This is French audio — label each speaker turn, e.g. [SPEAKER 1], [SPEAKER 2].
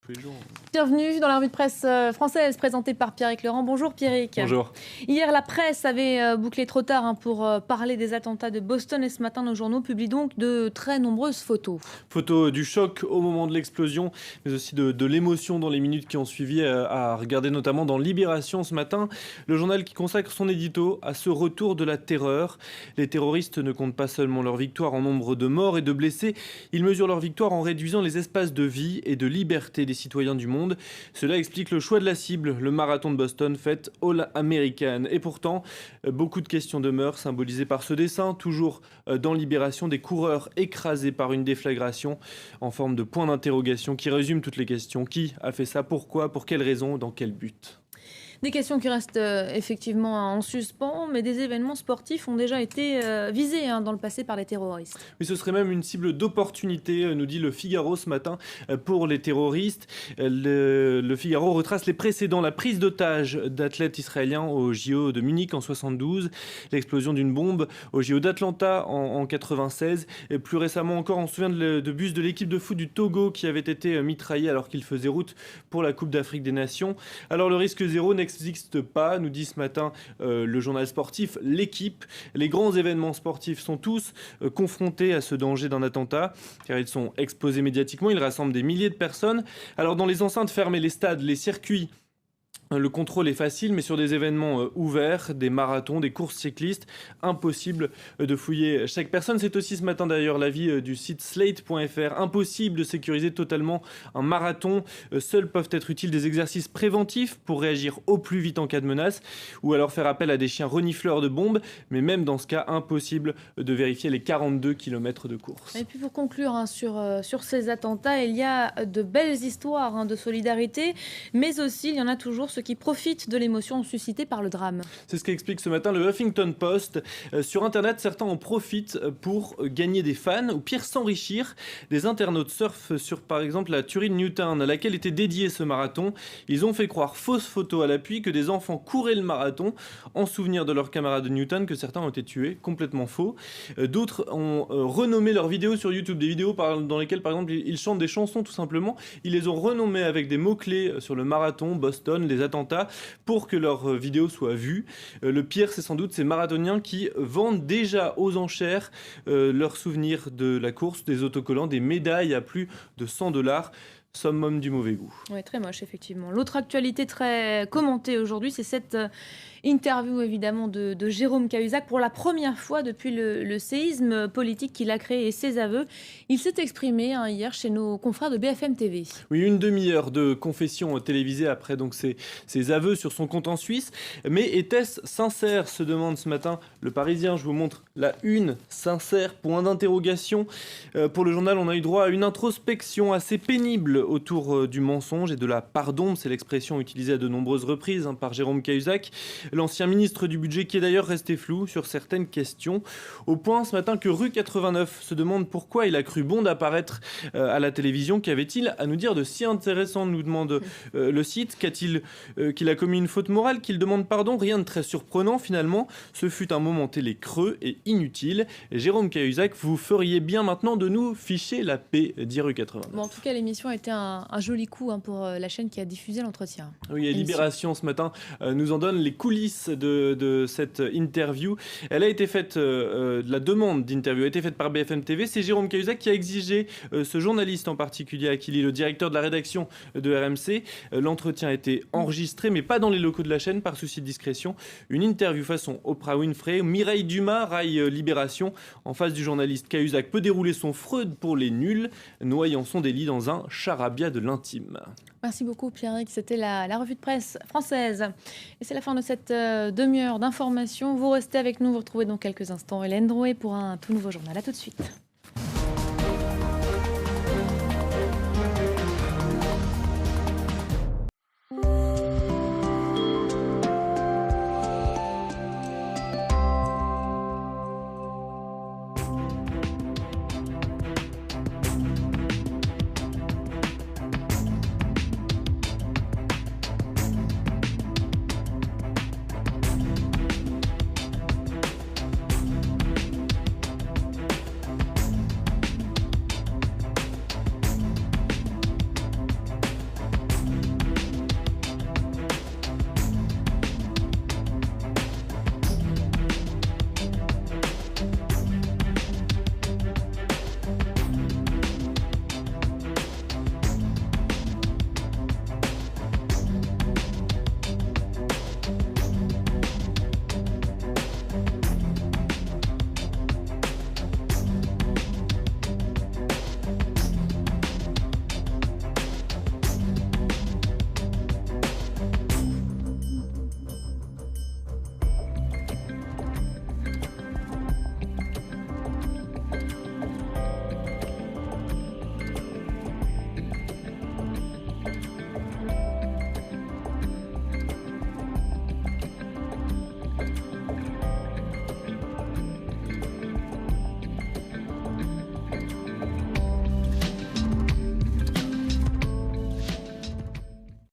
[SPEAKER 1] Tous les jours.
[SPEAKER 2] Bienvenue dans la revue de presse française présentée par Pierrick Laurent. Bonjour Pierrick.
[SPEAKER 1] Bonjour.
[SPEAKER 2] Hier, la presse avait bouclé trop tard pour parler des attentats de Boston et ce matin, nos journaux publient donc de très nombreuses photos.
[SPEAKER 1] Photos du choc au moment de l'explosion, mais aussi de l'émotion dans les minutes qui ont suivi, à regarder notamment dans Libération ce matin, le journal qui consacre son édito à ce retour de la terreur. Les terroristes ne comptent pas seulement leur victoire en nombre de morts et de blessés, ils mesurent leur victoire en réduisant les espaces de vie et de liberté des citoyens du monde. Cela explique le choix de la cible, le marathon de Boston fait All American. Et pourtant, beaucoup de questions demeurent, symbolisées par ce dessin, toujours dans Libération, des coureurs écrasés par une déflagration en forme de point d'interrogation qui résume toutes les questions. Qui a fait ça? Pourquoi? Pour quelles raisons? Dans quel but?
[SPEAKER 2] Des questions qui restent effectivement en suspens, mais des événements sportifs ont déjà été visés dans le passé par les terroristes.
[SPEAKER 1] Oui, ce serait même une cible d'opportunité, nous dit le Figaro ce matin, pour les terroristes. Le Figaro retrace les précédents, la prise d'otages d'athlètes israéliens au JO de Munich en 72, l'explosion d'une bombe au JO d'Atlanta en 96, et plus récemment encore, on se souvient de bus de l'équipe de foot du Togo qui avait été mitraillé alors qu'il faisait route pour la Coupe d'Afrique des Nations. Alors le risque zéro n'existe pas, nous dit ce matin le journal sportif L'équipe. Les grands événements sportifs sont tous confrontés à ce danger d'un attentat, car ils sont exposés médiatiquement, ils rassemblent des milliers de personnes. Alors dans les enceintes fermées, les stades, les circuits, le contrôle est facile, mais sur des événements ouverts, des marathons, des courses cyclistes, impossible de fouiller chaque personne. C'est aussi ce matin d'ailleurs l'avis du site slate.fr. Impossible de sécuriser totalement un marathon. Seuls peuvent être utiles des exercices préventifs pour réagir au plus vite en cas de menace, ou alors faire appel à des chiens renifleurs de bombes. Mais même dans ce cas, impossible de vérifier les 42 km de course.
[SPEAKER 2] Et puis pour conclure sur ces attentats, il y a de belles histoires de solidarité, mais aussi il y en a toujours ceux qui profitent de l'émotion suscitée par le drame.
[SPEAKER 1] C'est ce qu'explique ce matin le Huffington Post. Sur Internet, certains en profitent pour gagner des fans, ou pire, s'enrichir. Des internautes surfent sur, par exemple, la Turin Newtown, à laquelle était dédié ce marathon. Ils ont fait croire, fausses photos à l'appui, que des enfants couraient le marathon en souvenir de leurs camarades de Newton, que certains ont été tués. Complètement faux. D'autres ont renommé leurs vidéos sur YouTube, des vidéos dans lesquelles, par exemple, ils chantent des chansons tout simplement. Ils les ont renommées avec des mots-clés sur le marathon, Boston, les attentats, pour que leurs vidéos soient vues. Le pire, c'est sans doute ces marathoniens qui vendent déjà aux enchères leurs souvenirs de la course, des autocollants, des médailles à plus de 100 $. Summum du mauvais goût.
[SPEAKER 2] Oui, très moche, effectivement. L'autre actualité très commentée aujourd'hui, c'est cette interview, évidemment, de Jérôme Cahuzac. Pour la première fois depuis le séisme politique qu'il a créé et ses aveux, il s'est exprimé hier chez nos confrères de BFM TV.
[SPEAKER 1] Oui, une demi-heure de confession télévisée après donc ses aveux sur son compte en Suisse. Mais était-ce sincère, se demande ce matin le Parisien. Je vous montre la une, sincère, point d'interrogation. Pour le journal, on a eu droit à une introspection assez pénible autour du mensonge et de la part d'ombre. C'est l'expression utilisée à de nombreuses reprises par Jérôme Cahuzac, l'ancien ministre du budget, qui est d'ailleurs resté flou sur certaines questions, au point ce matin que Rue 89 se demande pourquoi il a cru bon d'apparaître à la télévision. Qu'avait-il à nous dire de si intéressant, nous demande le site. Qu'il a commis une faute morale, qu'il demande pardon? Rien de très surprenant finalement. Ce fut un moment télé creux et inutile. Jérôme Cahuzac, vous feriez bien maintenant de nous ficher la paix, dit Rue 89.
[SPEAKER 2] Bon, en tout cas, l'émission a été un joli coup pour la chaîne qui a diffusé l'entretien.
[SPEAKER 1] Oui, et Libération ce matin nous en donne les coulisses de cette interview. Elle a été faite, la demande d'interview a été faite par BFM TV. C'est Jérôme Cahuzac qui a exigé ce journaliste en particulier, à qui lit le directeur de la rédaction de RMC. L'entretien a été enregistré, mais pas dans les locaux de la chaîne, par souci de discrétion. Une interview façon Oprah Winfrey. Mireille Dumas raille Libération. En face du journaliste, Cahuzac peut dérouler son Freud pour les nuls, noyant son délit dans un charabia de l'intime.
[SPEAKER 2] Merci beaucoup Pierrick, c'était la revue de presse française. Et c'est la fin de cette demi-heure d'information. Vous restez avec nous, vous retrouvez dans quelques instants Hélène Drouet pour un tout nouveau journal. À tout de suite.